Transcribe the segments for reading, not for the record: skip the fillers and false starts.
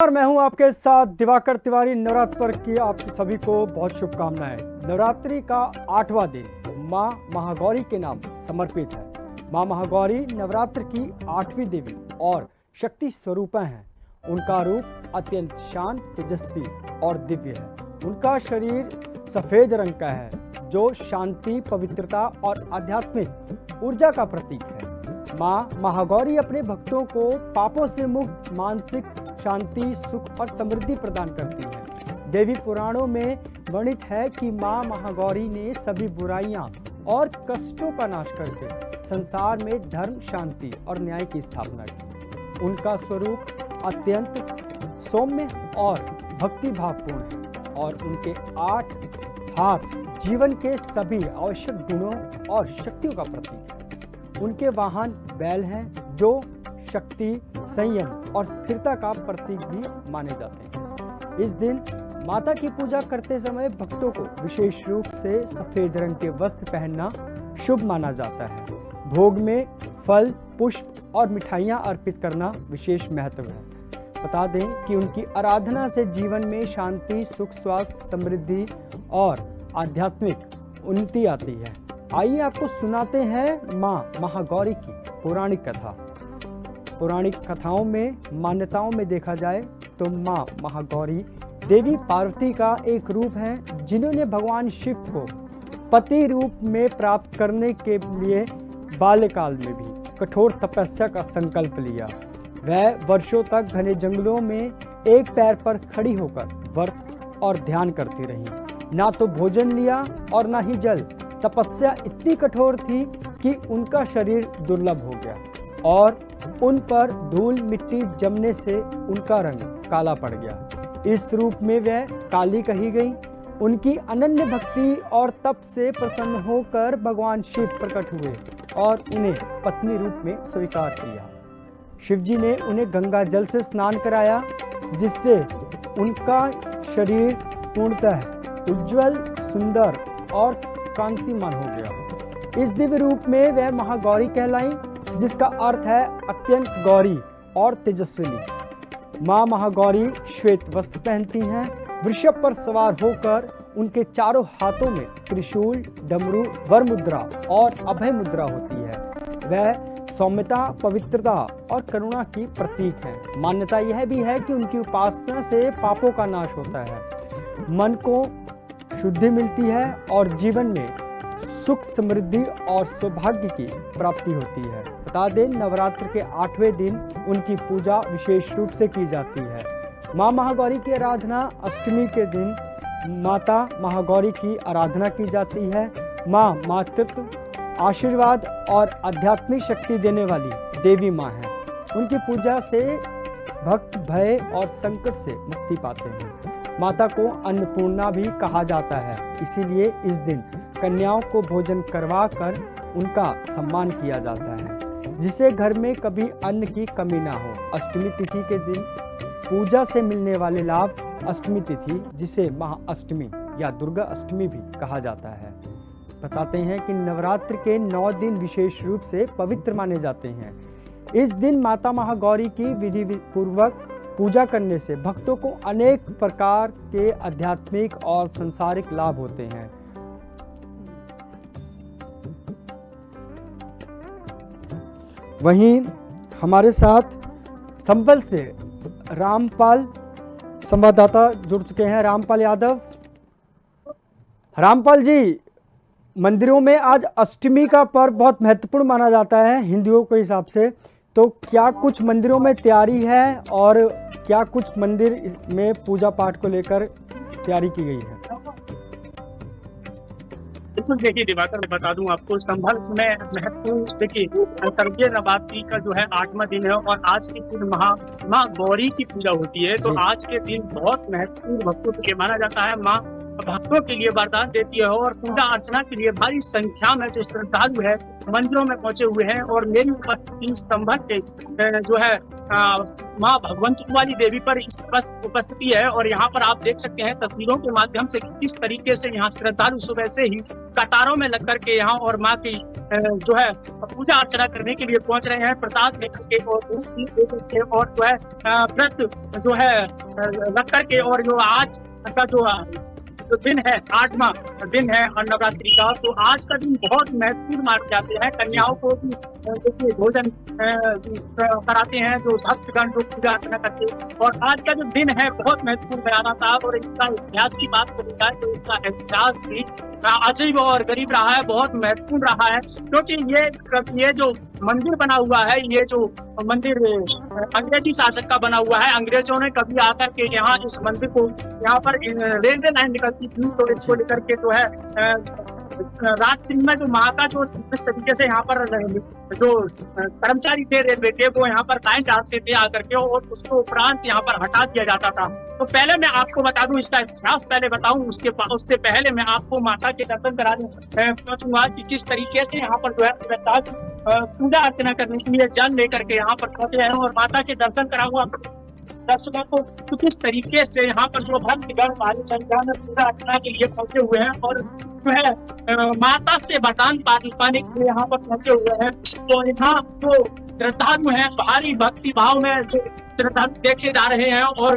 और मैं हूं आपके साथ दिवाकर तिवारी। नवरात्र पर की आप सभी को बहुत शुभकामनाएं। नवरात्रि का 8वां दिन मां महागौरी के नाम समर्पित है। मां महागौरी नवरात्र की 8वीं देवी और शक्ति स्वरूपा हैं। उनका रूप अत्यंत शांत, तेजस्वी और दिव्य है। उनका शरीर सफेद रंग का है, जो शांति, पवित्रता और आध्यात्मिक ऊर्जा का प्रतीक है। मां महागौरी अपने भक्तों को पापों से मुक्त, मानसिक शांति, सुख और समृद्धि प्रदान करती है। देवी पुराणों में वर्णित है कि मां महागौरी ने सभी बुराइयां और कष्टों का नाश करके संसार में धर्म, शांति और न्याय की स्थापना की। उनका स्वरूप अत्यंत सौम्य और भक्ति भावपूर्ण है और उनके 8 हाथ जीवन के सभी आवश्यक गुणों और शक्तियों का प्रतीक है। उनके वाहन बैल हैं, जो शक्ति, संयम और स्थिरता का प्रतीक भी माने जाते हैं। इस दिन माता की पूजा करते समय भक्तों को विशेष रूप से सफेद रंग के वस्त्र पहनना शुभ माना जाता है। भोग में फल, पुष्प और मिठाइयां अर्पित करना विशेष महत्व है। बता दें कि उनकी आराधना से जीवन में शांति, सुख, स्वास्थ्य, समृद्धि और आध्यात्मिक उन्नति आती है। आइए आपको सुनाते हैं मां महागौरी की पौराणिक कथा। पौराणिक कथाओं में, मान्यताओं में देखा जाए तो मां महागौरी देवी पार्वती का एक रूप है, जिन्होंने भगवान शिव को पति रूप में प्राप्त करने के लिए बाल्यकाल में भी कठोर तपस्या का संकल्प लिया। वह वर्षों तक घने जंगलों में एक पैर पर खड़ी होकर व्रत और ध्यान करती रही। ना तो भोजन लिया और ना ही जल। तपस्या इतनी कठोर थी कि उनका शरीर दुर्लभ हो गया और उन पर धूल मिट्टी जमने से उनका रंग काला पड़ गया। इस रूप में वह काली कही गई। उनकी अनन्य भक्ति और तप से प्रसन्न होकर भगवान शिव प्रकट हुए और उन्हें पत्नी रूप में स्वीकार किया। शिव जी ने उन्हें गंगा जल से स्नान कराया, जिससे उनका शरीर पूर्णतः उज्जवल, सुंदर और कांतिमान हो गया। इस दिव्य रूप में वह महागौरी कहलाई, जिसका अर्थ है अत्यंत गौरी और तेजस्विनी। मां महागौरी श्वेत वस्त्र पहनती हैं। वृषभ पर सवार होकर उनके चारों हाथों में त्रिशूल, डमरू, वर मुद्रा और अभय मुद्रा होती है। वह सौम्यता, पवित्रता और करुणा की प्रतीक है। मान्यता यह भी है कि उनकी उपासना से पापों का नाश होता है, मन को शुद्धि मिलती है और जीवन में सुख, समृद्धि और सौभाग्य की प्राप्ति होती है। बता दें, नवरात्र के 8वें दिन उनकी पूजा विशेष रूप से की जाती है। मां महागौरी की आराधना अष्टमी के दिन माता महागौरी की आराधना की जाती है। मां मातृत्व, आशीर्वाद और आध्यात्मिक शक्ति देने वाली देवी मां है। उनकी पूजा से भक्त भय और संकट से मुक्ति पाते हैं। माता को अन्नपूर्णा भी कहा जाता है, इसीलिए इस दिन कन्याओं को भोजन करवा कर उनका सम्मान किया जाता है, जिससे घर में कभी अन्न की कमी ना हो। अष्टमी तिथि के दिन पूजा से मिलने वाले लाभ, अष्टमी तिथि, जिसे महाअष्टमी या दुर्गा अष्टमी भी कहा जाता है। बताते हैं कि नवरात्र के 9 दिन विशेष रूप से पवित्र माने जाते हैं। इस दिन माता महागौरी की विधि पूर्वक पूजा करने से भक्तों को अनेक प्रकार के आध्यात्मिक और सांसारिक लाभ होते हैं। वहीं हमारे साथ संभल से रामपाल संवाददाता जुड़ चुके हैं। रामपाल यादव। रामपाल जी, मंदिरों में आज अष्टमी का पर्व बहुत महत्वपूर्ण माना जाता है हिंदुओं के हिसाब से, तो क्या कुछ मंदिरों में तैयारी है और क्या कुछ मंदिर में पूजा पाठ को लेकर तैयारी की गई है? बिल्कुल, देखिए दिवाकर, मैं बता दूं आपको, संभल में महत्वपूर्ण देखिए सर्गीय नवरात्रि का जो है 8वां दिन है और आज के दिन मां गौरी की पूजा होती है। तो आज के दिन बहुत महत्वपूर्ण भक्तों के माना जाता है। मां भक्तों के लिए वरदान देती है और पूजा अर्चना के लिए भारी संख्या में जो श्रद्धालु है मंदिरों में पहुंचे हुए हैं और मेरी उपस्थिति संभल के जो है माँ भगवंती वाली देवी पर उपस्थिति है। और यहाँ पर आप देख सकते हैं तस्वीरों के माध्यम से किस तरीके से यहाँ श्रद्धालु सुबह से ही कतारों में लग करके यहाँ और माँ की जो है पूजा अर्चना करने के लिए पहुंच रहे हैं, प्रसाद लेकर के और जो है व्रत जो है लग करके। और जो आज का जो दिन है 8वां दिन है नवरात्रि का, तो आज का दिन बहुत महत्वपूर्ण माने जाते हैं। कन्याओं को भी देखिए भोजन कराते हैं जो भक्तगण जो पूजा अर्चना करते हैं। और आज का जो दिन है बहुत महत्वपूर्ण बयाना था। और इसका इतिहास की बात करेगा तो इसका इतिहास भी अजीब और गरीब रहा है, बहुत महत्वपूर्ण रहा है। क्योंकि ये जो मंदिर बना हुआ है, ये जो मंदिर अंग्रेजी शासक का बना हुआ है। अंग्रेजों ने कभी आकर के यहाँ इस मंदिर को, यहाँ पर रेलवे लाइन निकलती थी तो इसको लेकर के जो है रात्रि में जो माँ का जो इस तरीके से यहाँ पर जो कर्मचारी थे रेलवे के वो यहाँ पर लाइन डालते थे आकर के, और उसके उपरांत यहाँ पर हटा दिया जाता था। तो पहले मैं आपको बता दूं, इसका इतिहास पहले बताऊं, उससे पहले मैं आपको माता के दर्शन करा दूंगा कि किस तरीके से यहाँ पर जो है पूजा अर्चना करने के लिए जल लेकर के यहाँ पर पहुंचे हैं। और माता के दर्शन कराऊंगा दर्शकों को तो किस तरीके से यहाँ पर जो भक्तगण भारी संख्या में पूजा अर्चना के लिए पहुंचे हुए हैं और जो है माता से वरदान पाने के लिए यहाँ पर पहुंचे हुए हैं। तो यहाँ जो श्रद्धालु हैं भारी भक्ति भाव में जो श्रद्धालु देखे जा रहे हैं और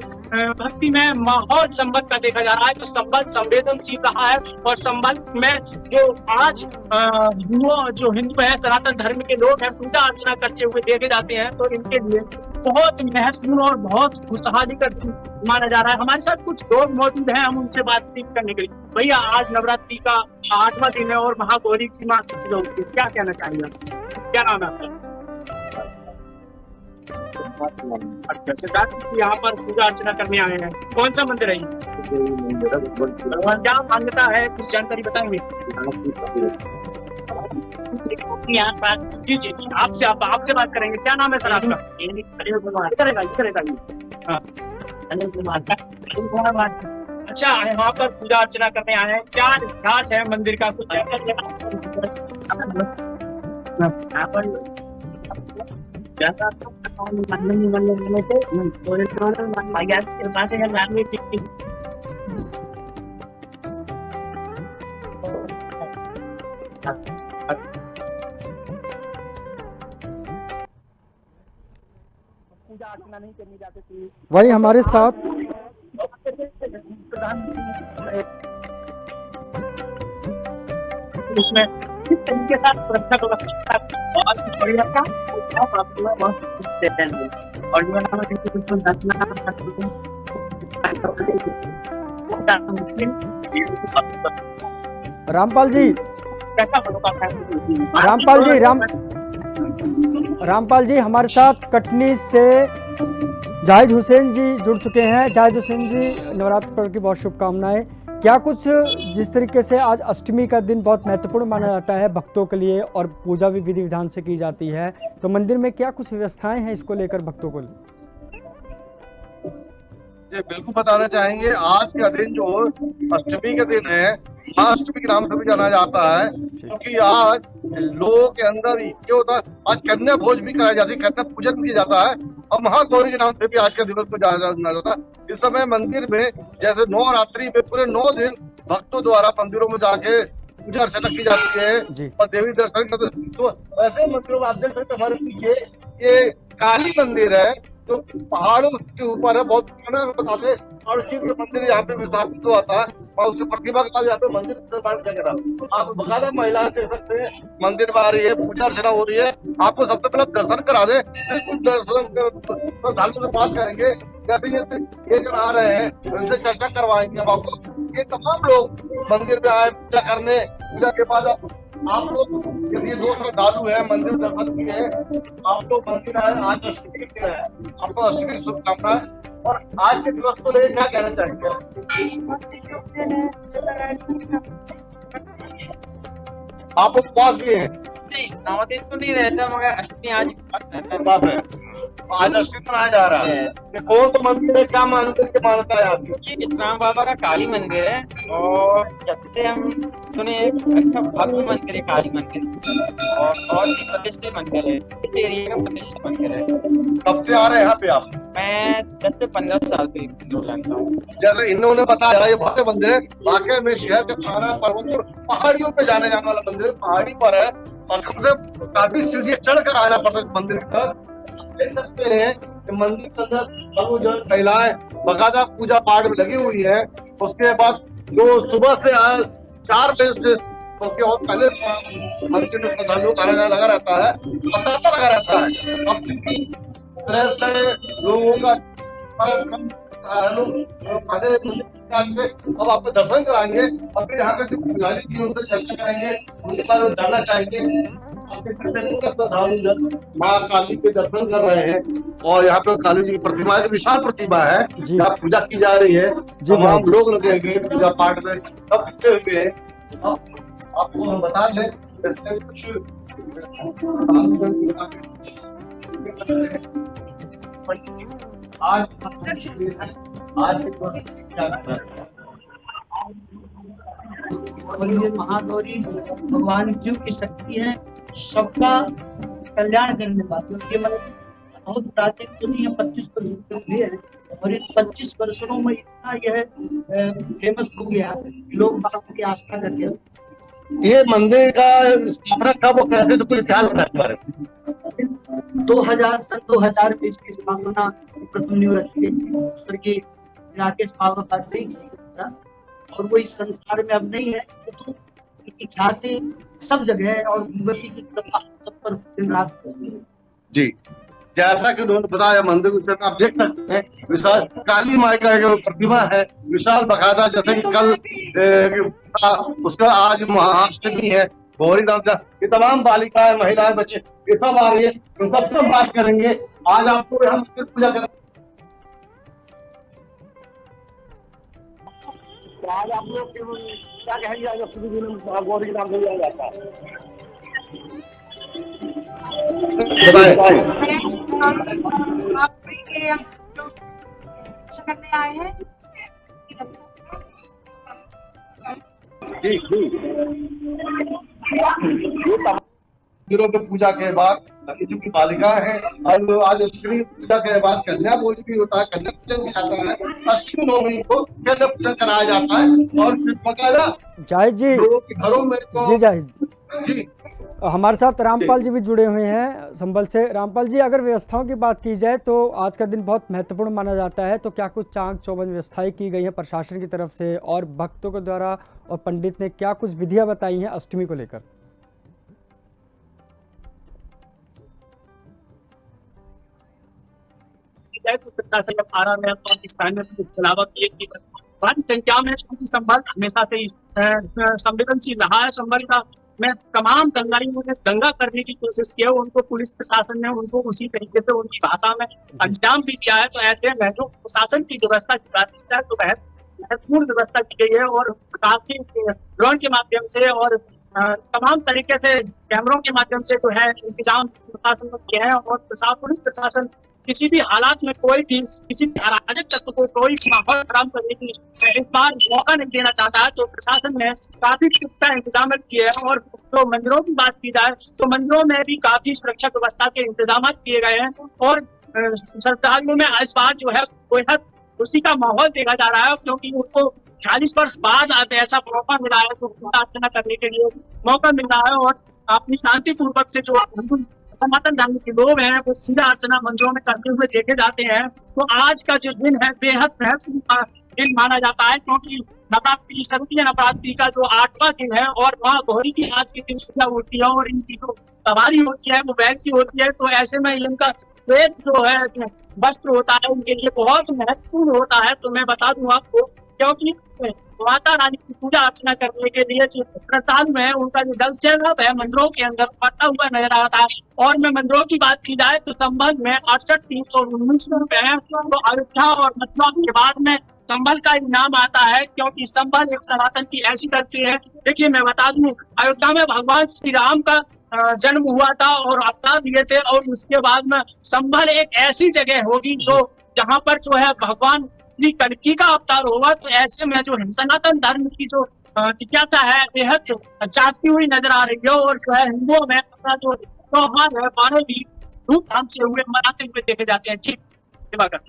भक्ति में माहौल संबल का देखा जा रहा है। तो संबल संवेदनशील रहा है और संबल में जो आज जो हिंदू है सनातन धर्म के लोग हैं पूजा अर्चना करते हुए देखे जाते हैं, तो इनके लिए बहुत महत्वपूर्ण और बहुत खुशहाली का दिन माना जा रहा है। हमारे साथ कुछ लोग मौजूद हैं, हम उनसे बातचीत करने के लिए। भैया आज नवरात्रि का 8वां दिन है और महागौरी की माँ की पूजा होती है, क्या कहना चाहिए? क्या नाम है आपका? अच्छा, सिद्धार्थ यहाँ पर पूजा अर्चना करने आए हैं। कौन सा मंदिर है ये? क्या मान्यता है, कुछ जानकारी बताएंगे? जी जी आपसे बात करेंगे। क्या नाम है सर आपका? अच्छा, यहाँ पर पूजा अर्चना करने आए हैं, क्या इतिहास है मंदिर का? कुछ पूजा अर्चना नहीं करनी जाती थी। वही हमारे साथ उसमें किस तरीके से सुरक्षा व्यवस्था और रामपाल जी रामपाल जी हमारे साथ कटनी से जाहिद हुसैन जी जुड़ चुके हैं। जाहिद हुसैन जी, नवरात्र पर्व की बहुत शुभकामनाएं। क्या कुछ जिस तरीके से आज अष्टमी का दिन बहुत महत्वपूर्ण माना जाता है भक्तों के लिए और पूजा भी विधि विधान से की जाती है, तो मंदिर में क्या कुछ व्यवस्थाएं हैं इसको लेकर भक्तों को? ये बिल्कुल बताना चाहेंगे। आज का दिन जो अष्टमी का दिन है, अष्टमी के नाम से भी जाना जाता है, क्योंकि आज लोगों के अंदर क्या होता है, आज कन्या भोज भी कराया जाती है, कन्या पूजन भी किया जाता है और महागौरी के नाम से भी आज का दिवस को जाना जाता है। इस समय मंदिर में जैसे नवरात्रि में पूरे 9 दिन भक्तों द्वारा मंदिरों में जाके पूजा अर्चना की जाती है और देवी दर्शन करते। तो ऐसे मंदिरों में आप देख सकते हमारे पीछे ये काली मंदिर है जो पहाड़ों के ऊपर है, बहुत बताते और शिव के मंदिर यहाँ पे स्थापित हुआ था और उसकी प्रतिभा के साथ यहाँ पे मंदिर तो आप बकायदा महिला देख सकते हैं मंदिर में आ रही है, पूजा अर्चना हो रही है। आपको सबसे पहले दर्शन करा दे, कुछ दर्शन से बात करेंगे, जैसे ये जो आ रहे हैं उनसे चर्चा करवाएंगे। आपको ये तमाम लोग मंदिर में आए पूजा करने, पूजा के बाद आप लोग यदि 2 श्रद्धालु है मंदिर दर्शन किए हैं, आप लोग मंदिर आए, आज अष्टमी के दिन है, आपको अष्टमी की शुभकामनाएं। और आज के दिवस को लेकर क्या कहना चाहेंगे? आप उपवास भी है? नहीं, 9 दिन तो नहीं रहता, मगर अष्टमी आज बात है। आज अष्टमी मनाया जा रहा है। ये कौन सा मंदिर है, क्या मानते हैं, क्या मान्यता है आपकी? ये इस्लाम बाबा का काली मंदिर है और जब से हम सुने अच्छा भव्य मंदिर है काली मंदिर और बहुत ही प्रतिष्ठित मंदिर है, इस एरिया का प्रतिष्ठित मंदिर है। कब से आ रहे हैं यहाँ पे आप? मैं 10 से 15 साल से जानता हूँ। जैसे इन्होंने बताया ये भव्य मंदिर है, वाकई में शहर के थाना पर्वत और पहाड़ियों पे जाने जाने वाला मंदिर है, पहाड़ी पर है और कम से काफी सीढ़ी चढ़ कर आना पड़ता है इस मंदिर का। देख सकते हैं कि मंदिर के अंदर सब जो महिलाएं बकायदा पूजा पाठ में लगी हुई है। उसके बाद जो सुबह से 4 बजे से उसके और पहले मंदिर में श्रद्धालुओं का आना जाना लगा रहता है, तांता लगा रहता है। अब क्योंकि लोगों का अब आपको दर्शन कराएंगे और फिर यहाँ पे जो पुजारी जी उनसे चर्चा करेंगे, उनके बारे में जानना चाहेंगे। माँ काली के दर्शन कर रहे हैं और यहाँ पे काली जी की प्रतिमा है, विशाल प्रतिमा है, यहाँ पूजा की जा रही है। तमाम लोग लगे हुए पूजा पाठ में, सब जुटे हुए हैं। आपको हम बता दें कुछ आज और ये महागौरी भगवान शिव की शक्ति है, सबका कल्याण करने वाली। ये मतलब बहुत प्राचीन तो नहीं है, 25 वर्षों के लिए है और इस 25 वर्षों में इतना यह फेमस हो गया, लोग बात की आस्था करके। ये मंदिर का स्थापना कब और कैसे, तो कोई ख्याल रखता है? 2000 में इसकी स्थापना प्रथम निवृत्त स्वर्गीय राकेश बाबा पाटरी था और वो इस संसार में अब नहीं है, तो इसकी ख्याति सब जगह है और भगवती की कृपा सब पर दिन रात। जी, जैसा कि उन्होंने बताया मंदिर के आप देख सकते हैं विशाल काली माई का जो प्रतिमा है, विशाल बकायदा, जैसे कि कल उसका आज महाअष्टमी है, गौरी नाम का। ये तमाम बालिकाएं, महिलाएं, बच्चे ये सब आ रही है, तो सबसे बात करेंगे। आज आपको हम पूजा कर, आज आप लोग क्या कहेंगे, आज गौरी के नाम से लिया जाता है? करने आए हैं। जी मंदिरों पे पूजा के बाद की बालिका है और आज अष्टमी पूजा के बाद कन्या भोज भी होता है, कन्या पूजन भी आता है। अष्टमी नवमी को कन्या पूजन कराया जाता है और फिर बकायदा जाहिद जी लोगों के घरों में तो जी जाहिद जी हमारे साथ रामपाल जी भी जुड़े हुए हैं संभल से। रामपाल जी, अगर व्यवस्थाओं की बात की जाए तो आज का दिन बहुत महत्वपूर्ण माना जाता है, तो क्या कुछ चाक चौबंद व्यवस्थाएं की गई हैं प्रशासन की तरफ से और भक्तों के द्वारा, और पंडित ने क्या कुछ विधियां बताई हैं अष्टमी को लेकर? बड़ी संख्या में संभल हमेशा से संवेदनशील रहा है। संभल का में तमाम दंगाइयों ने दंगा करने की कोशिश की है, उनको पुलिस प्रशासन ने उनको उसी तरीके से उनकी भाषा में अंजाम भी दिया है। तो ऐसे में जो प्रशासन की व्यवस्था की बात की जाए तो महत्वपूर्ण व्यवस्था की गई है और काफी ड्रोन के माध्यम से और तमाम तरीके से कैमरों के माध्यम से जो है इंतजाम प्रशासन ने किया है। और पुलिस प्रशासन किसी भी हालात में कोई भी किसी भी अराजक तत्व को कोई माहौल खराब करने की इस बार मौका नहीं देना चाहता है। तो प्रशासन ने काफी पुख्ता इंतजाम किए हैं। और तो मंदिरों की बात की जाए तो मंदिरों में भी काफी सुरक्षा व्यवस्था के इंतजाम किए गए हैं और श्रद्धालुओं में इस बार जो है बेहद खुशी का माहौल देखा जा रहा है, क्योंकि उनको 40 वर्ष बाद आते ऐसा मौका मिला है तो पूजा अर्चना करने के लिए मौका मिल रहा है। और अपनी शांतिपूर्वक से जो सनातन धर्म के लोग हैं वो पूजा अर्चना मंदिरों में करते हुए देखे जाते हैं। तो आज का जो दिन है बेहद महत्वपूर्ण दिन माना जाता है, क्योंकि नवरात्रि शारदीय नवरात्रि का जो 8वां दिन है और वहाँ गौरी की आज के दिन पूजा होती है और इनकी जो सवारी होती है वो बैग की होती है। तो ऐसे में इनका श्वेत जो है वस्त्र होता है उनके लिए बहुत महत्वपूर्ण होता है। तो मैं बता दूं आपको, क्योंकि माता रानी की पूजा अर्चना करने के लिए जो श्रद्धालु है उनका जो जल सैलाब है मंदिरों के अंदर बढ़ता हुआ नजर आता है। और मैं मंदिरों की बात की जाए तो संबल में 68,319 रुपए है। तो अयोध्या और मथुरा के बाद में संभल का नाम आता है, क्योंकि संभल एक सनातन की ऐसी धरती है। देखिए मैं बता दूं, अयोध्या में भगवान श्री राम का जन्म हुआ था और अवतार लिए थे, और उसके बाद में संभल एक ऐसी जगह होगी जो जहाँ पर जो है भगवान श्री कल्कि का अवतार होगा। तो ऐसे में जो सनातन धर्म की जो जिज्ञासा है बेहद जागती हुई नजर आ रही है, और जो है हिंदुओं में अपना जो त्योहार है बारह भी धूमधाम से हुए मनाते हुए देखे जाते हैं। ठीक दिवाकर।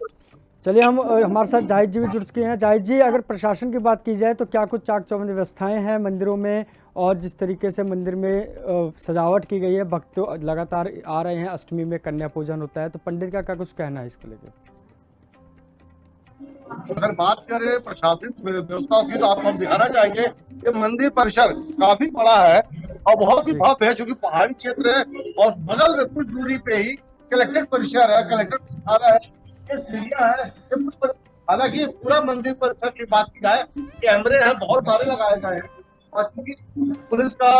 चलिए हम हमारे साथ जाहिद जी भी जुड़ चुके हैं। जाहिद जी, अगर प्रशासन की बात की जाए तो क्या कुछ चाक चौबंद व्यवस्थाएं हैं मंदिरों में, और जिस तरीके से मंदिर में सजावट की गई है, भक्त लगातार आ रहे हैं, अष्टमी में कन्या पूजन होता है, तो पंडित का क्या कुछ कहना है इसको लेकर? अगर बात करें प्रशासनिक व्यवस्था की तो आप हम दिखाना चाहेंगे ये मंदिर परिसर काफी बड़ा है और बहुत ही भव्य है, क्योंकि पहाड़ी क्षेत्र है और बगल में कुछ दूरी पे ही कलेक्ट्रेट परिसर है, कलेक्ट्रेट है, ये सीढ़ियां है। हालांकि पूरा मंदिर परिसर की बात की जाए, कैमरे हैं बहुत सारे लगाए गए हैं, और चूंकि पुलिस का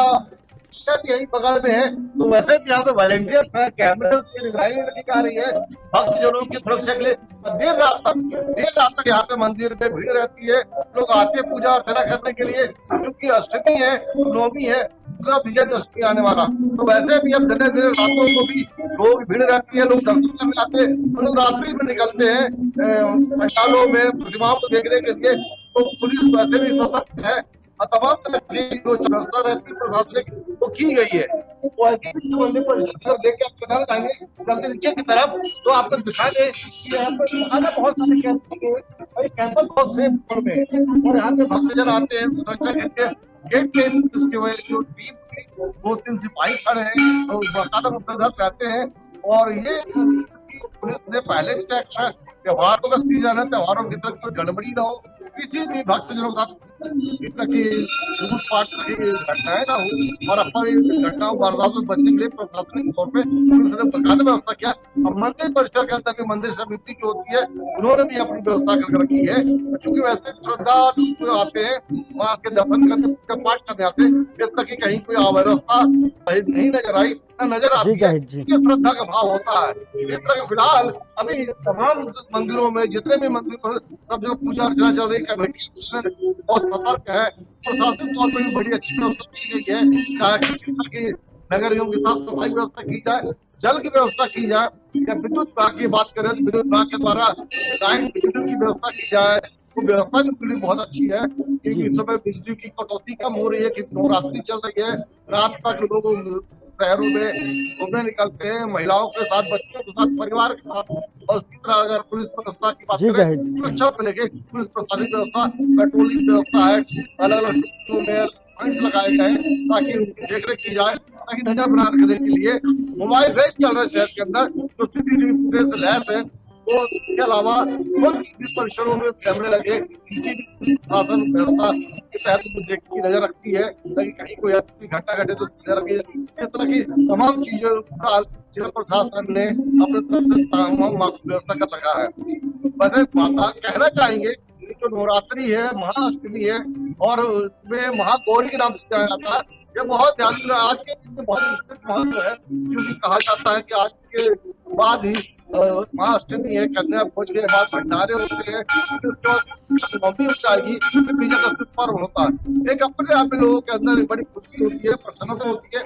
शक यही बगल में है, तो वैसे भी यहाँ पे वॉलेंटियर है, कैमरे की निगरानी में रखी जा रही है भक्तजनों की सुरक्षा के लिए। देर रात तक यहाँ पे मंदिर में भीड़ रहती है, लोग आते हैं पूजा अर्चना करने के लिए, क्योंकि अष्टमी है, नवमी है, पूरा विजयदशमी आने वाला। तो वैसे भी अब दिन दिन रातों को भी लोग भीड़ रहती है, लोग दर्शन करने आते हैं, लोग रात्रि में निकलते हैं पंडालों में प्रतिमाओं को देखने के लिए। तो पुलिस वैसे भी सतर्क है और तमाम तरह की जो व्यवस्था रहती है प्रशासनिक वो की गई है। मंदिर पर लेके आप चलना चाहेंगे चलते नीचे की तरफ, तो आपको दिखा दे कि यहाँ पर बहुत सारे कैंप और कैंपस बहुत सेफ में है, और यहाँ पे भक्तजन आते हैं सुरक्षा गेट पे उसके वजह जो टीम 2-3 सिपाही खड़े हैं और बाकायदा मुस्तैद रहते हैं। और ये पुलिस ने पहले भी टैक्स है, त्योहारों का सीजन है, त्योहारों की तरफ कोई गड़बड़ी ना हो, किसी भी भक्तजनों के साथ लूटपाट की घटनाएं ना हो, और अपनी घटनाओं वारदात में बचने के लिए प्रशासनिक तौर पर पुलिस ने बकायदा व्यवस्था किया। अब मंदिर परिसर के अंदर मंदिर समिति जो होती है उन्होंने भी अपनी व्यवस्था करके रखी है, क्योंकि वैसे श्रद्धालु आते हैं वहाँ के दर्शन करने पूजा पाठ करने आते हैं, जिस तक की कहीं कोई अव्यवस्था नहीं नजर आई नजर आती है, श्रद्धा का भाव होता है। इस तरह फिलहाल अभी तमाम मंदिरों में जितने भी मंदिर पर सब जो पूजा अर्चना चल रही कमेटी बहुत सतर्क है, प्रशासनिक तौर पर भी बड़ी अच्छी व्यवस्था की गई है, चाहे नगरियों की साफ सफाई व्यवस्था की जाए, जल की व्यवस्था की जाए, या विद्युत विभाग की बात करें तो विद्युत विभाग के द्वारा लाइन बिजली की व्यवस्था की जाए, तो व्यवस्था भी बहुत अच्छी है। क्योंकि इस समय बिजली की कटौती कम हो रही है, कि नवरात्रि चल रही है, रात तक लोग शहरों में घूमने निकलते हैं, महिलाओं के साथ, बच्चों के साथ, परिवार के साथ। और इसी तरह अगर पुलिस व्यवस्था की बात करें, सुरक्षा को लेके पुलिस प्रशासनिक व्यवस्था, पेट्रोलिंग व्यवस्था है, अलग अलग पॉइंट लगाए गए ताकि उनकी देखरेख की जाए, ताकि नजर बना रखने के लिए मोबाइल रेस चल रहे शहर के अंदर जो सीसीटीवी फुटेज से लैस है, और इसके अलावा परिसरों में कैमरे लगे, शासन व्यवस्था के तहत देखने की नजर रखती है, ताकि कहीं कोई ऐसी घटना घटे तो नजर रखी। इस तरह की तमाम चीजें जिला प्रशासन ने अपने तरफ से तमाम व्यवस्था कर रखा है। वैसे कहना चाहेंगे जो नवरात्रि है, महाअष्टमी है, और उसमें महागौरी के नाम से जाना जाता है, ये बहुत ध्यान आज के बहुत महत्व है, क्योंकि कहा जाता है कि आज के बाद ही महाअष्टमी है, कन्या भोज के बाद भंडारे होते हैं, नवमी हो जाएगी, फिर विजयदशमी पर्व होता है। एक अपने आप लोगों के अंदर बड़ी खुशी होती है, प्रसन्नता होती है।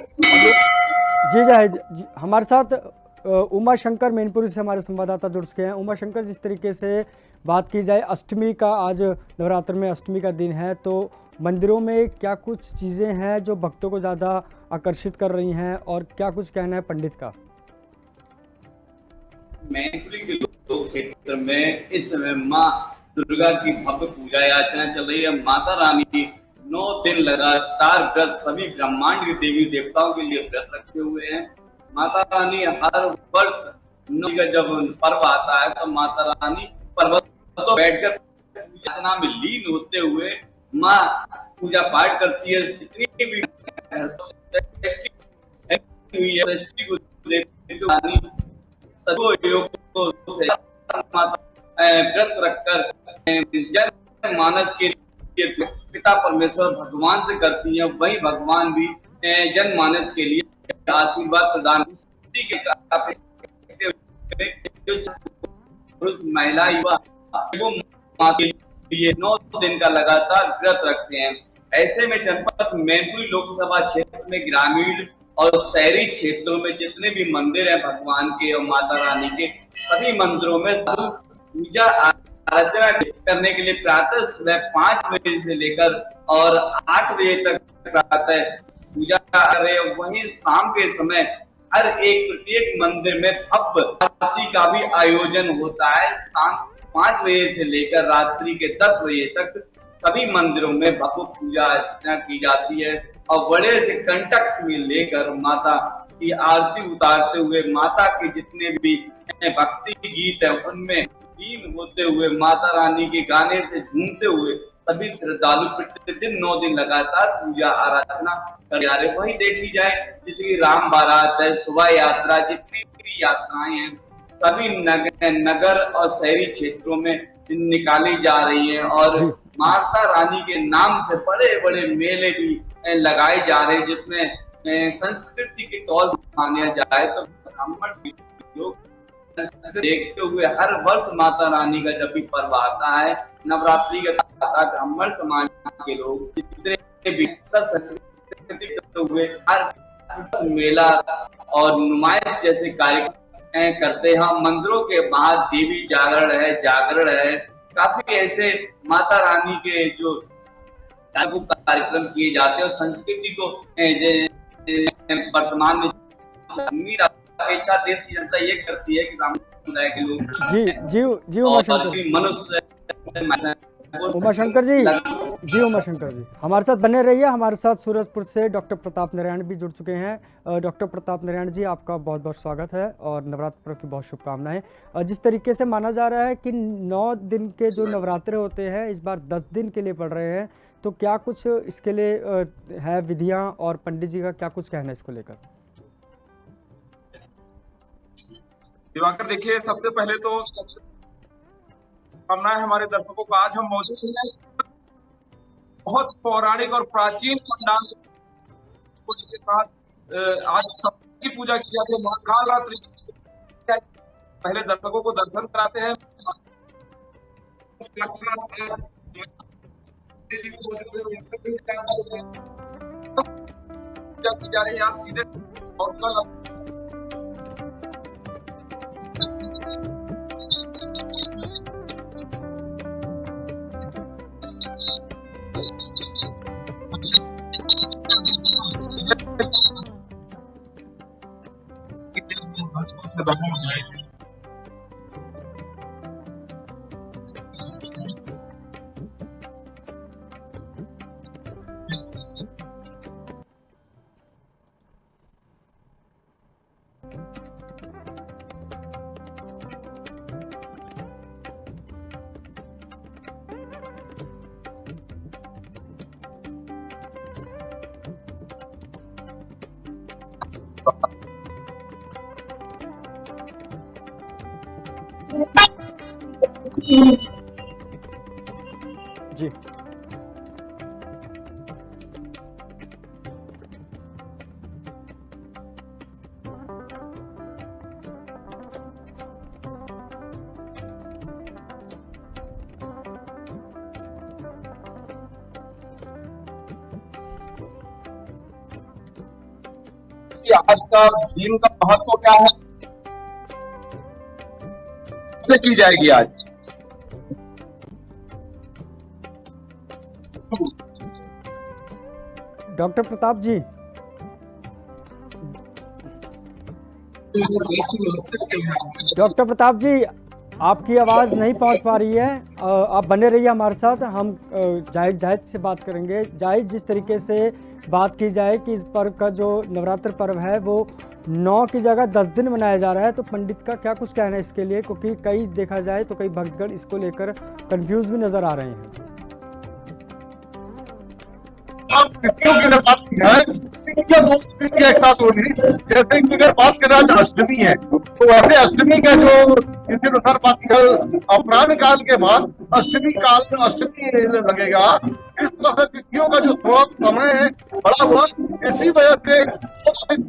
जी जाहिद, हमारे साथ उमा शंकर मैनपुरी से हमारे संवाददाता जुड़ चुके हैं। उमा शंकर, जिस तरीके से बात की जाए अष्टमी का, आज नवरात्र में अष्टमी का दिन है, तो मंदिरों में क्या कुछ चीज़ें हैं जो भक्तों को ज़्यादा आकर्षित कर रही हैं, और क्या कुछ कहना है पंडित का? मैनपुरी के लोक क्षेत्र में इस समय माँ दुर्गा की भव्य पूजा याचना चल रही है। माता रानी 9 दिन लगातार व्रत सभी ब्रह्मांड के देवी देवताओं के लिए व्रत रखे हुए हैं। माता रानी हर वर्ष नवमी का जब पर्व आता है तो माता रानी पर्वतों बैठकर याचना में लीन होते हुए माँ पूजा पाठ करती है। जितनी भी सृष्टि को देखकर व्रत रखकर जन मानस के लिए पिता परमेश्वर भगवान से करती है, वही भगवान भी जन मानस के लिए आशीर्वाद प्रदान पुरुष महिला युवा वो माँ के लिए 9 दिन का लगातार व्रत रखते हैं। ऐसे में जनपद मैनपुरी लोकसभा क्षेत्र में ग्रामीण और शहरी क्षेत्रों में जितने भी मंदिर हैं भगवान के और माता रानी के, सभी मंदिरों में पूजा अर्चना करने के लिए प्रातः सुबह 5 बजे से लेकर और 8 बजे तक प्रातः पूजा कर रहे हैं। वहीं शाम के समय हर एक प्रत्येक मंदिर में भव्य आरती का भी आयोजन होता है। शाम 5 बजे से लेकर रात्रि के 10 बजे तक सभी मंदिरों में भव्य पूजा अर्चना की जाती है और बड़े से कंटक में लेकर माता की आरती उतारते हुए माता के जितने भी भक्ति गीत है उनमें लीन होते हुए माता रानी के गाने से झूमते हुए सभी श्रद्धालु प्रतिदिन 9 दिन लगातार पूजा आराधना कर जा रहे। वही देखी जाए जैसे कि राम बारात है, शोभा यात्रा, जितनी भी यात्राएं हैं सभी नगर और शहरी क्षेत्रों में निकाली जा रही है और माता रानी के नाम से बड़े बड़े मेले भी लगाए जा रहे हैं, जिसमें संस्कृति के तौर पर माना जाए तो ब्राह्मण लोग देखते हुए हर वर्ष माता रानी का जब भी पर्व आता है नवरात्रि का ब्राह्मण समाज के लोग जितने भी संस्कृति करते हुए हर मेला और नुमाइश जैसे कार्यक्रम करते हैं। मंदिरों के बाहर देवी जागरण है, काफी ऐसे माता रानी के जो कार्यक्रम किए जाते हैं और संस्कृति को वर्तमान में उम्मीद अपेक्षा देश की जनता ये करती है कि ब्राह्मण समुदाय के लोग जी उमाशंकर जी हमारे साथ बने रहिए। हमारे साथ सूरजपुर से डॉक्टर प्रताप नारायण भी जुड़ चुके हैं। डॉक्टर प्रताप नारायण जी, आपका बहुत बहुत स्वागत है और नवरात्र पर्व की बहुत शुभकामनाएं। जिस तरीके से माना जा रहा है कि 9 दिन के जो नवरात्र होते हैं इस बार 10 दिन के लिए पड़ रहे हैं, तो क्या कुछ इसके लिए है विधियां और पंडित जी का क्या कुछ कहना है इसको लेकर? दिवाकर, देखिए सबसे पहले तो कामना है हमारे दर्शकों को। आज हम मौजूद हैं बहुत पौराणिक और प्राचीन पंडाल के साथ। आज सबकी पूजा की जाती है, महाकाल रात्रि। पहले दर्शकों को दर्शन कराते हैं, पूजा की जा रही है आज सीधे। और कल जी आज का दिन का महत्व क्या है की जाएगी आज। डॉक्टर प्रताप जी, डॉक्टर प्रताप जी आपकी आवाज़ नहीं पहुंच पा रही है। आप बने रहिए हमारे साथ। हम जाहिद से बात करेंगे। जाहिद, जिस तरीके से बात की जाए कि इस पर्व का जो नवरात्र पर्व है वो 9 की जगह 10 दिन मनाया जा रहा है, तो पंडित का क्या कुछ कहना है इसके लिए? क्योंकि कई देखा जाए तो कई भक्तगण इसको लेकर कंफ्यूज भी नजर आ रहे हैं। तिथियों की अगर बात की जाए एक साथ होगी, जैसे कि अगर बात करें आज अष्टमी है तो वैसे अष्टमी का जो तिथि अनुसार बात की अपराह्न काल के बाद अष्टमी काल में अष्टमी लगेगा। इस तरह से तिथियों का जो समय है बड़ा हुआ, इसी वजह से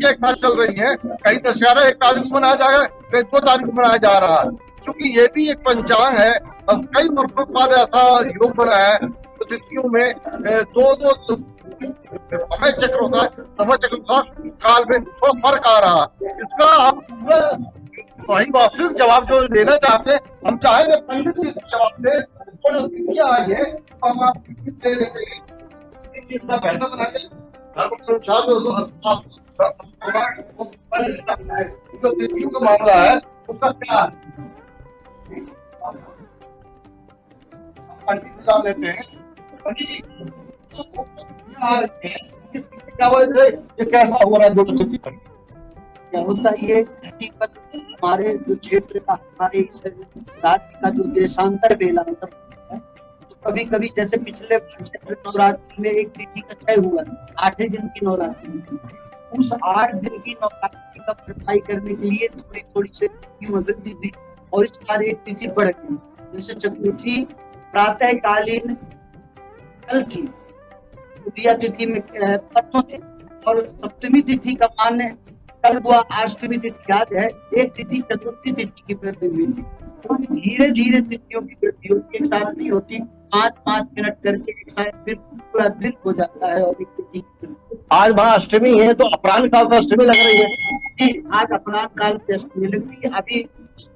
एक साथ चल रही है। कहीं दशहरा 1 तारीख को मनाया जाएगा, कहीं 2 तारीख को मनाया जा रहा है। क्योंकि ये भी एक पंचांग है और कई वर्षों बाद ऐसा योग बना है तो तिथियों में 2-2 समय चक्र होता है, समय चक्र का काल में थोड़ा फर्क आ रहा है। इसका आप वही वास्तविक जवाब जो लेना चाहते हैं, हम चाहेंगे पंडित जी जवाब दे, क्या है हम आपको दे देते हैं, इतना बेहतर बनाएंगे। जो तिथियों का मामला है उसका क्या पंडित लेते हैं, क्या वजह है, ये कैसा हो रहा है दोनों तिथि पर? क्या होता है ये धरती पर हमारे जो क्षेत्र का, हमारे इस राज्य का जो देशांतर बेलांतर है, तो कभी कभी जैसे पिछले नवरात्रि में एक तिथि का क्षय हुआ, 8 दिन की नवरात्रि, उस 8 दिन की नवरात्रि का भरपाई करने के लिए थोड़ी थोड़ी से तिथियों में वृद्धि थी और इस बार एक तिथि बढ़ गई। जैसे चतुर्थी प्रातःकालीन कल थी, द्वितीया तिथि में परसों थे, और सप्तमी तिथि का मान्य कल हुआ, अष्टमी तिथि याद है, एक तिथि चतुर्थी तिथि की वृद्धि हुई थी। तो धीरे धीरे तिथियों की वृद्धि होती है, एक साथ नहीं होती, 5-5 मिनट करके एक साथ फिर पूरा दिन हो जाता है। और एक तिथि आज वहाँ अष्टमी है तो अपराह्न काल से अष्टमी लग रही है जी, आज अपराह्न काल से अष्टमी लगती है। अभी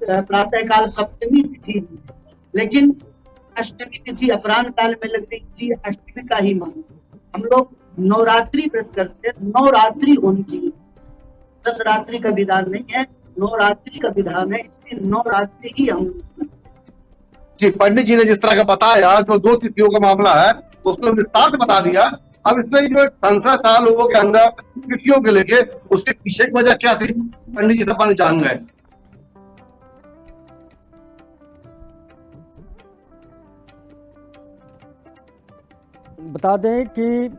प्रातः काल सप्तमी तिथि है, लेकिन अष्टमी तिथि अपराह्न काल में लग रही है, अष्टमी का ही मान। हम लोग नवरात्रि व्रत करते हैं, नवरात्रि होनी चाहिए, 10 रात्रि का विधान नहीं है, नवरात्रि का विधान है, इसलिए नवरात्रि ही हम। जी, पंडित जी ने जिस तरह का बताया, जो 2 तिथियों का मामला है उसको विस्तार से बता दिया। अब इसमें जो एक संशय था लोगों के अंदर तिथियों के लेके, उसके पीछे की वजह क्या थी, पंडित जी अपन जान गए। बता दें कि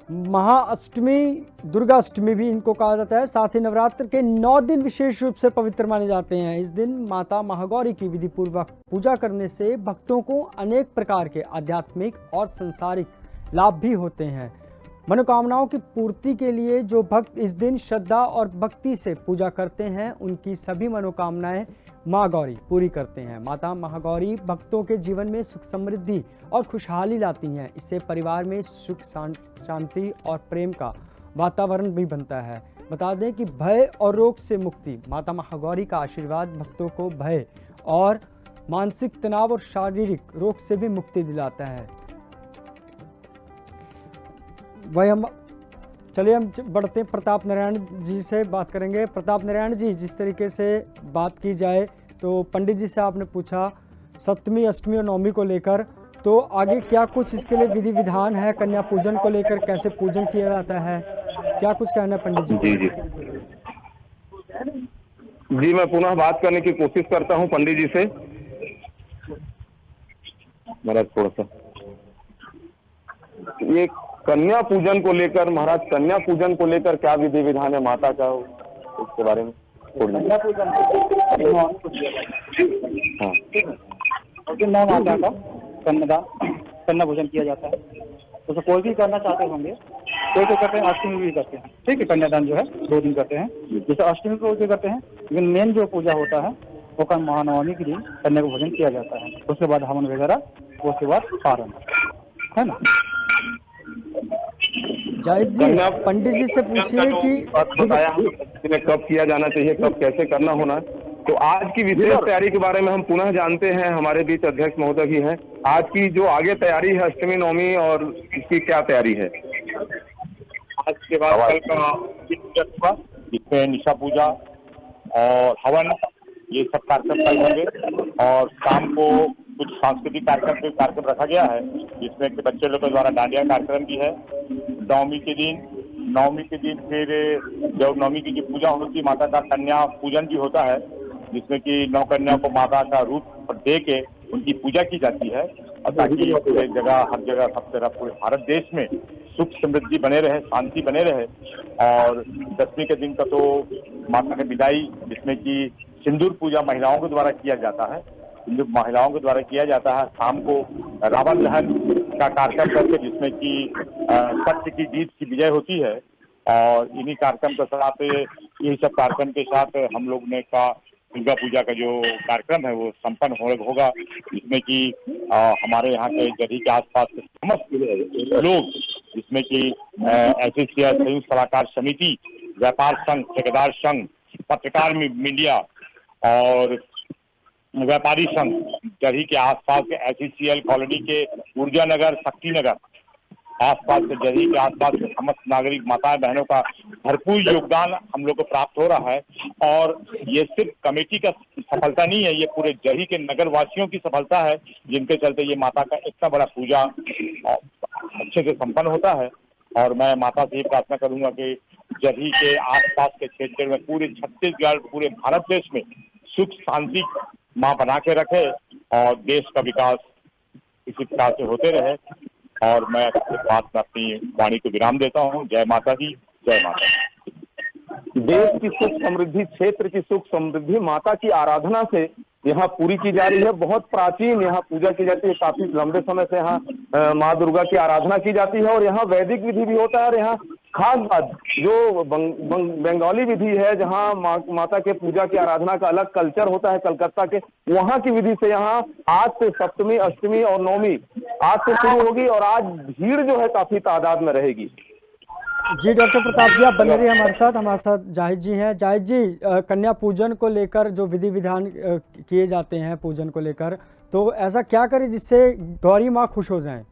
महाअष्टमी, दुर्गा अष्टमी भी इनको कहा जाता है। साथ ही नवरात्र के 9 दिन विशेष रूप से पवित्र माने जाते हैं। इस दिन माता महागौरी की विधि पूर्वक पूजा करने से भक्तों को अनेक प्रकार के आध्यात्मिक और सांसारिक लाभ भी होते हैं। मनोकामनाओं की पूर्ति के लिए जो भक्त इस दिन श्रद्धा और भक्ति से पूजा करते हैं, उनकी सभी मनोकामनाएं माँ गौरी पूरी करते हैं। माता महागौरी भक्तों के जीवन में सुख समृद्धि और खुशहाली लाती हैं। इससे परिवार में सुख शांति और प्रेम का वातावरण भी बनता है। बता दें कि भय और रोग से मुक्ति, माता महागौरी का आशीर्वाद भक्तों को भय और मानसिक तनाव और शारीरिक रोग से भी मुक्ति दिलाता है। वही हम बढ़ते हैं, प्रताप नारायण जी से बात करेंगे। प्रताप नारायण जी, जिस तरीके से बात की जाए तो पंडित जी से आपने पूछा सप्तमी, अष्टमी और नवमी को लेकर, तो आगे क्या कुछ इसके लिए विधि विधान है? कन्या पूजन को लेकर कैसे पूजन किया जाता है, क्या कुछ कहना है पंडित जी? जी जी, मैं पुनः बात करने की कोशिश करता हूं पंडित जी से। महाराज थोड़ा सा ये कन्या पूजन को लेकर, महाराज कन्या पूजन को लेकर क्या विधि विधान है माता का, उसके बारे में कन्या पूजन माता का कन्या पूजन किया जाता है। तो कोई भी करना चाहते होंगे, कोई तो करते हैं, अष्टमी भी करते हैं, ठीक है। कन्यादान जो है 2 दिन करते हैं, जैसे अष्टमी को भी करते हैं, लेकिन मेन जो पूजा होता है वो कल महानवमी के दिन कन्या को भोजन किया जाता है। उसके बाद हवन वगैरह, उसके बाद पारण, है ना। जाहिद जी, पंडित जी से पूछिए कि बताया कब किया जाना चाहिए, कब कैसे करना होना। तो आज की विशेष तैयारी के बारे में हम पुनः जानते हैं, हमारे बीच अध्यक्ष महोदय भी हैं। आज की जो आगे तैयारी है अष्टमी नवमी, और इसकी क्या तैयारी है? आज के बाद कल का जिसमें निशा पूजा और हवन, ये सब कार्यक्रम कल होंगे। और शाम को कुछ सांस्कृतिक कार्यक्रम रखा गया है, जिसमें कि बच्चे लोग के द्वारा डांडिया कार्यक्रम भी है। नवमी के दिन फिर जब नवमी की जो पूजा होती है, माता का कन्या पूजन भी होता है, जिसमें कि 9 कन्या को माता का रूप दे के उनकी पूजा की जाती है, और ताकि पूरे जगह, हर जगह, सब तरह पूरे भारत देश में सुख समृद्धि बने रहे, शांति बने रहे। और 10वीं के दिन का तो माता की विदाई, जिसमें कि सिंदूर पूजा महिलाओं के द्वारा किया जाता है, शाम को रावण दहन का कार्यक्रम करके, जिसमें कि सत्य की जीत की विजय होती है। और इन्हीं कार्यक्रम के साथ, यही सब कार्यक्रम के साथ हम लोग ने का दुर्गा पूजा का जो कार्यक्रम है वो संपन्न होगा, जिसमें कि हमारे यहाँ के गढ़ी के आसपास के समस्त लोग जिसमें कि एसोसिएशन, संयुक्त सलाहकार समिति, व्यापार संघ, ठेकेदार संघ, पत्रकार मीडिया और व्यापारी संघ, जरी के आसपास के एससीएल कॉलोनी के ऊर्जा नगर, शक्ति नगर, आसपास के जरी के आसपास के समस्त नागरिक माताएं बहनों का भरपूर योगदान हम लोग को प्राप्त हो रहा है। और ये सिर्फ कमेटी का सफलता नहीं है, ये पूरे जरी के नगर वासियों की सफलता है, जिनके चलते ये माता का इतना बड़ा पूजा अच्छे से संपन्न होता है। और मैं माता से ये प्रार्थना करूंगा कि जरी के आसपास के क्षेत्र में, पूरे छत्तीसगढ़, पूरे भारत देश में सुख शांति माँ बना के रखे और देश का विकास इसी प्रकार से होते रहे। और मैं इस बात में अपनी वाणी को विराम देता हूँ। जय माता दी, जय माता। देश की सुख समृद्धि, क्षेत्र की सुख समृद्धि माता की आराधना से यहाँ पूरी की जा रही है। बहुत प्राचीन यहाँ पूजा की जाती है, काफी लंबे समय से यहाँ माँ दुर्गा की आराधना की जाती है। और यहाँ वैदिक विधि भी होता है और यहाँ खास बात जो बंगाली विधि है, जहाँ माता के पूजा की आराधना का अलग कल्चर होता है कलकत्ता के, वहाँ की विधि से यहाँ आज से सप्तमी, अष्टमी और नवमी आज से शुरू होगी और आज भीड़ जो है काफी तादाद में रहेगी। जी डॉक्टर प्रताप जी, आप बने रहिए हमारे साथ जाहिद जी हैं। जाहिद जी, कन्या पूजन को लेकर जो विधि विधान किए जाते हैं पूजन को लेकर, तो ऐसा क्या करें जिससे गौरी माँ खुश हो जाएं?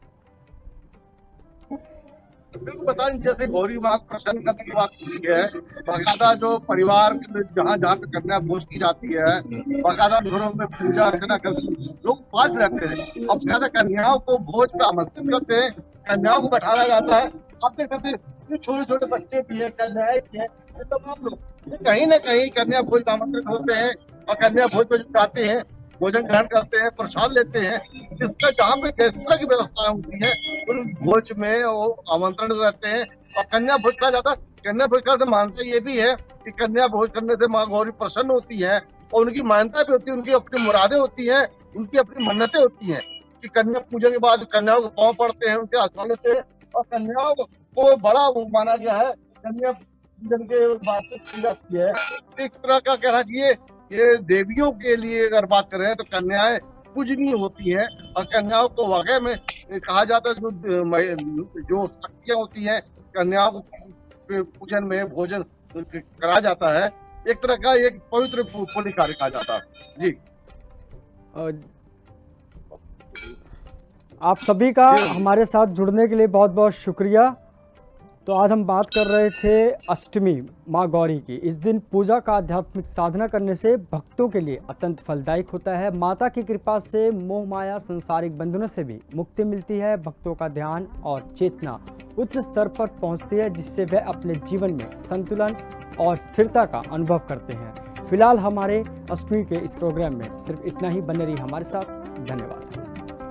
बिल्कुल बता दें, जैसे गौरी माँ प्रसन्न करने की बात की है, बाकायदा जो परिवार जहाँ जहाँ पे कन्या भोज की जाती है, बाकायदा घरों में पूजा अर्चना करते लोग पास रहते हैं। अब ज्यादा कन्याओं को भोज पे आमंत्रित करते हैं, कन्याओं को बैठाया जाता है। आप देख सकते हैं छोटे छोटे बच्चे भी है, कन्याएं भी है, तमाम लोग कहीं ना कहीं कन्या भोज आमंत्रित होते हैं और कन्या भोज पे जाते हैं, भोजन ग्रहण करते हैं, प्रसाद लेते हैं। जिसका जहाँ पे जिस तरह की व्यवस्था होती है उन भोज में वो आमंत्रण रहते हैं और कन्या भोज कहा जाता है। कन्या भोज का मान्यता ये भी है कि कन्या भोज करने से माँ गौरी प्रसन्न होती है और उनकी मान्यता भी होती है, उनकी अपनी मुरादें होती हैं, उनकी अपनी मन्नतें होती हैं कि कन्या पूजन के बाद कन्याओं को पाँव पड़ते हैं, उनके आशीर्वाद लेते हैं और कन्याओं को बड़ा माना गया है। कन्या पूजन के बाद की जाती है, एक तरह का कहना चाहिए ये देवियों के लिए अगर बात करें तो कन्याएं पूजनीय होती हैं और कन्याओं को वाकई में कहा जाता है जो शक्तियां होती हैं कन्याओं को पूजन में भोजन करा जाता है, एक तरह का एक पवित्र पुण्य कार्य कहा जाता है। जी आप सभी का हमारे साथ जुड़ने के लिए बहुत बहुत शुक्रिया। तो आज हम बात कर रहे थे अष्टमी माँ गौरी की। इस दिन पूजा का आध्यात्मिक साधना करने से भक्तों के लिए अत्यंत फलदायक होता है। माता की कृपा से मोह माया संसारिक बंधनों से भी मुक्ति मिलती है। भक्तों का ध्यान और चेतना उच्च स्तर पर पहुँचती है, जिससे वह अपने जीवन में संतुलन और स्थिरता का अनुभव करते हैं। फिलहाल हमारे अष्टमी के इस प्रोग्राम में सिर्फ इतना ही। बने रहिए हमारे साथ। धन्यवाद।